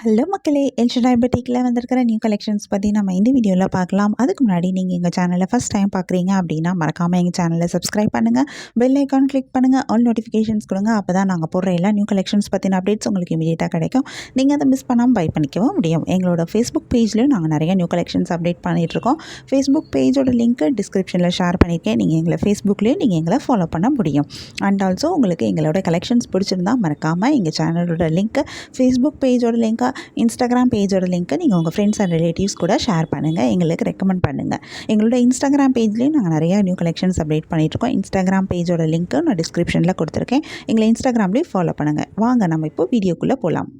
Hello மக்களே, El Shaddai பொட்டிக்கில் வந்திருக்கிற new collections பற்றி நம்ம இந்த வீடியோவில் பார்க்கலாம். அதுக்கு முன்னாடி நீங்கள் எங்கள் சேனலை ஃபஸ்ட் டைம் பார்க்குறீங்க அப்படின்னா மறக்காமல் எங்கள் சேனலை சப்ஸ்கிரைப் பண்ணுங்கள், பெல் ஐக்கான் கிளிக் பண்ணுங்கள், ஆல் நோட்டிஃபிகேஷன்ஸ் கொடுங்க. அப்போ தான் நாங்கள் போடுற எல்லா நியூ கலெக்ஷன்ஸ் பற்றின அப்டேட்ஸ் உங்களுக்கு இமீடியட்டாக கிடைக்கும். நீங்கள் அதை மிஸ் பண்ணாமல் பை பண்ணிக்கவும் முடியும். எங்களோட ஃபேஸ்புக் பேஜ்லேயும் நாங்கள் நிறைய நியூ கலெக்ஷன்ஸ் அப்டேட் பண்ணிகிட்ருக்கோம். ஃபேஸ்புக் பேஜோட லிங்க்கு டிஸ்கிரிப்ஷனில் ஷேர் பண்ணியிருக்கேன். நீங்கள் எங்களை ஃபேஸ்புக்லேயும் நீங்கள் எங்களை ஃபாலோ பண்ண முடியும். அண்ட் ஆல்சோ உங்களுக்கு எங்களோட கலெக்ஷன்ஸ் பிடிச்சிருந்தா மறக்காமல் எங்கள் சேனலோட லிங்க்கு, ஃபேஸ்புக் பேஜோட லிங்க்கை, இன்ஸ்டாகிராம் பேஜோட லிங்க்கை நீங்கள் உங்கள் ஃப்ரெண்ட்ஸ் அண்ட் ரிலேட்டிவ்ஸ் கூட ஷேர் பண்ணுங்கள், எங்களுக்கு ரெக்கமெண்ட் பண்ணுங்கள். எங்களோட இன்ஸ்டாகிராம் பேஜ்லேயும் நாங்கள் நிறையா நியூ கலெக்ஷன்ஸ் அப்டேட் பண்ணிகிட்ருக்கோம். இன்ஸ்டாகிராம் பேஜோட லிங்க்கு நான் டிஸ்கிரிப்ஷனில் கொடுத்துருக்கேன். எங்களை இன்ஸ்டாகிராம்லேயும் ஃபாலோ பண்ணுங்கள். வாங்க நம்ம இப்போ வீடியோக்குள்ளே போகலாம்.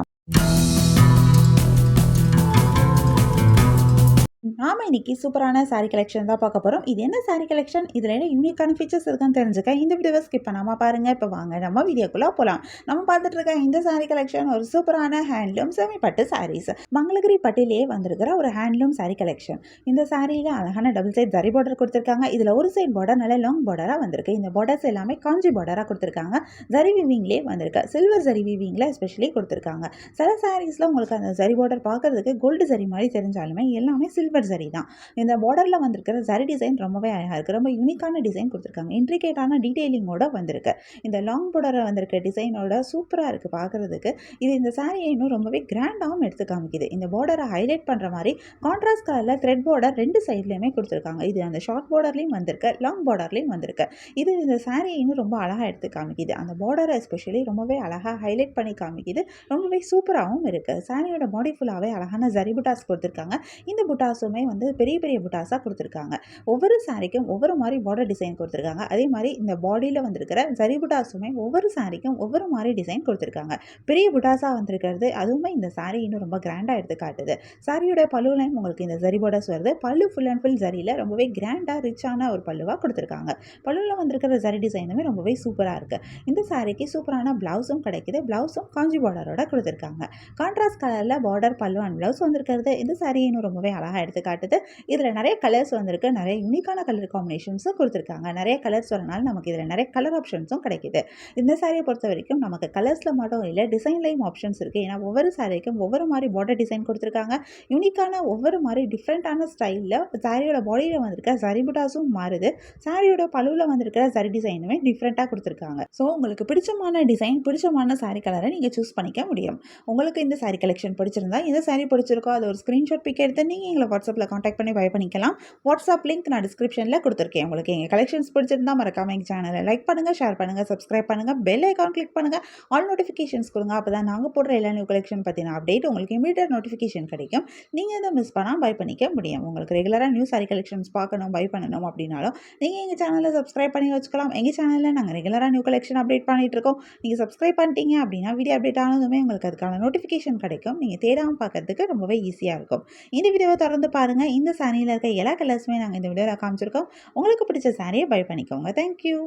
நாம் இன்றைக்கி சூப்பரான சாரீ கலெக்ஷன் தான் பார்க்க போகிறோம். இது என்ன சாரீ கலெக்ஷன், இதில் என்ன யூனிக்கான ஃபீச்சர்ஸ் இருக்குன்னு தெரிஞ்சுக்க இந்த வீடியோவை ஸ்கிப் பண்ணாமல் பாருங்கள். இப்போ வாங்க நம்ம வீடியோக்குள்ளே போகலாம். நம்ம பார்த்துட்டு இருக்க இந்த சாரீ கலெக்ஷன் ஒரு சூப்பரான ஹேண்ட்லூம் செமி பட்டு சாரீஸ். மங்களகிரி பட்டிலேயே வந்திருக்கிற ஒரு ஹேண்ட்லூம் சாரீ கலெக்ஷன். இந்த சாரியில் அழகான டபுள் சைட் ஜரி பார்டர் கொடுத்துருக்காங்க. இதில் ஒரு சைட் பார்டர் நல்ல லாங் பார்டராக வந்திருக்கு. இந்த பார்டர்ஸ் எல்லாமே காஞ்சி பார்டராக கொடுத்துருக்காங்க. ஜரி வீவிங்லேயே வந்திருக்கு. சில்வர் ஜரி வீவிங்கில் எஸ்பெஷலி கொடுத்துருக்காங்க. சில சாரீஸில் உங்களுக்கு அந்த ஜரி பார்டர் பார்க்குறதுக்கு கோல்டு ஜரி மாதிரி தெரிஞ்சாலுமே எல்லாமே சில்வர் ஜரி தான். இந்த பார்டரில் வந்திருக்கிற ஜரி டிசைன் ரொம்பவே அழகாக இருக்குது. ரொம்ப யூனிக்கான டிசைன் கொடுத்துருக்காங்க. இன்ட்ரிகேட்டான டீட்டெயிலிங்கோட வந்திருக்கு. இந்த லாங் பார்டரில் வந்திருக்க டிசைனோட சூப்பராக இருக்குது பார்க்குறதுக்கு. இது இந்த சாரியை இன்னும் ரொம்பவே கிராண்டாகவும் எடுத்து காமிக்குது. இந்த பார்டரை ஹைலைட் பண்ணுற மாதிரி கான்ட்ராஸ்ட் கலரில் த்ரெட் பார்டர் ரெண்டு சைட்லேயுமே கொடுத்துருக்காங்க. இது அந்த ஷார்ட் பார்டர்லேயும் வந்திருக்கு, லாங் பார்டர்லேயும் வந்திருக்கு. இது இந்த சாரியை இன்னும் ரொம்ப அழகாக எடுத்து காமிக்குது. அந்த பார்டரை எஸ்பெஷலி ரொம்பவே அழகாக ஹைலைட் பண்ணி காமிக்குது. ரொம்பவே சூப்பராகவும் இருக்குது. சாரியோட பாடி ஃபுல்லாகவே அழகான ஜரி புட்டாஸ் கொடுத்துருக்காங்க. இந்த புட்டாஸுமே வந்து பெரிய பெரிய புட்டாஸாக கொடுத்துருக்காங்க. ஒவ்வொரு சாரிக்கும் ஒவ்வொரு மாதிரி பார்டர் டிசைன் கொடுத்துருக்காங்க. அதே மாதிரி இந்த பாடியில் வந்திருக்கிற ஜரி புட்டாஸுமே ஒவ்வொரு சாரிக்கும் ஒவ்வொரு மாதிரி டிசைன் கொடுத்துருக்காங்க. பெரிய புட்டாஸாக வந்திருக்கிறது அதுவுமே இந்த சாரி இன்னும் ரொம்ப கிராண்டாக எடுத்து காட்டுது. சாரியோட பல்லுலையும் உங்களுக்கு இந்த ஜரி பார்டர்ஸ் வருது. பல்லு ஃபுல் அண்ட் ஃபுல் ஜரியில் ரொம்பவே கிராண்டாக ரிச்சான ஒரு பல்லுவாக கொடுத்துருக்காங்க. பல்லுவில் வந்திருக்கிற ஜரி டிசைனுமே ரொம்பவே சூப்பராக இருக்குது. இந்த சாரிக்கு சூப்பரான ப்ளவுஸும் கிடைக்குது. ப்ளவுஸும் காஞ்சி பார்டரோட கொடுத்துருக்காங்க. கான்ட்ராஸ்ட் கலரில் பார்டர் பல்லு அண்ட் ப்ளவுஸ் வந்திருக்கிறது இந்த சாரி இன்னும் ரொம்பவே அழகாக எடுத்து காட்டுது. இதில் நிறைய கலர்ஸ் வந்திருக்கு. நிறைய யூனிக்கான கலர் காம்பினேஷன்ஸும் கொடுத்துருக்காங்க. நிறைய கலர்ஸ் வரனால நமக்கு இதில் நிறைய கலர் ஆப்ஷன்ஸும் கிடைக்குது. இந்த சாரியை பொறுத்த வரைக்கும் நமக்கு கலர்ஸில் மட்டும் இல்லை, டிசைன்லையும் ஆப்ஷன்ஸ் இருக்குது. ஏன்னா ஒவ்வொரு சாரிக்கும் ஒவ்வொரு மாதிரி பார்டர் டிசைன் கொடுத்துருக்காங்க. யூனிக்கான ஒவ்வொரு மாதிரி டிஃப்ரெண்ட்டான ஸ்டைலில் சாரியோட பாடியில் வந்திருக்க ஜரி புட்டாஸும் மாறுது. சாரியோட பழுவில் வந்திருக்கிற ஜரி டிசைனுமே டிஃப்ரெண்ட்டாக கொடுத்துருக்காங்க. ஸோ உங்களுக்கு பிடிச்சமான டிசைன், பிடிச்சமான சாரி கலரை நீங்கள் சூஸ் பண்ணிக்க முடியும். உங்களுக்கு இந்த சாரி கலெக்ஷன் பிடிச்சிருந்தா, இந்த சாரி பிடிச்சிருக்கோ அது ஒரு ஸ்க்ரீன்ஷாட் பிக் எடுத்து நீங்கள் எங்களை வாட்ஸ்அப்பில் காண்டாக்ட் பண்ணி பை பண்ணிக்கலாம். வாட்ஸ்அப் லிங்க் நான் டிஸ்கிரிப்ஷனில் கொடுத்துருக்கேன். உங்களுக்கு எங்கள் கலெக்ஷன்ஸ் பிடிச்சிருந்தா மறக்காமல் எங்கள் சேனலை லைக் பண்ணுங்கள், ஷேர் பண்ணுங்கள், சப்ஸ்கிரைப் பண்ணுங்கள், பெல் ஐக்கான் கிளிக் பண்ணுங்கள், ஆல் நோட்டிஃபிகேஷன்ஸ் கொடுங்க. அப்போ தான் நாங்கள் போடுற எல்லா நியூ கலெக்ஷன் பற்றின அப்டேட் உங்களுக்கு இமீடியட் நோட்டிஃபிகேஷன் கிடைக்கும். நீங்கள் இதை மிஸ் பண்ணால் பை பண்ணிக்க முடியும். உங்களுக்கு ரெகுலராக நியூ சாரி கலெக்ஷன்ஸ் பார்க்கணும், பை பண்ணணும் அப்படின்னாலும் நீங்கள் எங்கள் சேனலை சப்ஸ்கிரைப் பண்ணி வச்சுக்கலாம். எங்கள் சேனலில் நாங்கள் ரெகுலராக நியூ கலெக்ஷன் அப்டேட் பண்ணிகிட்டு இருக்கோம். நீங்கள் சப்ஸ்கிரைப் பண்ணிட்டீங்க அப்படின்னா வீடியோ அப்டேட் ஆனதுமே உங்களுக்கு அதுக்கான நோட்டிஃபிகேஷன் கிடைக்கும். நீங்கள் தேடாமல் பார்க்கறதுக்கு ரொம்பவே ஈஸியாக இருக்கும். இந்த வீடியோவை தொடர்ந்து பாருங்கள். இந்த சாரியில் இருக்க எல்லா கலர்ஸுமே நாங்கள் இந்த வீடியோவில் காமிச்சிருக்கோம். உங்களுக்கு பிடிச்ச சாரியை பை பண்ணிக்கோங்க. தேங்க்யூ.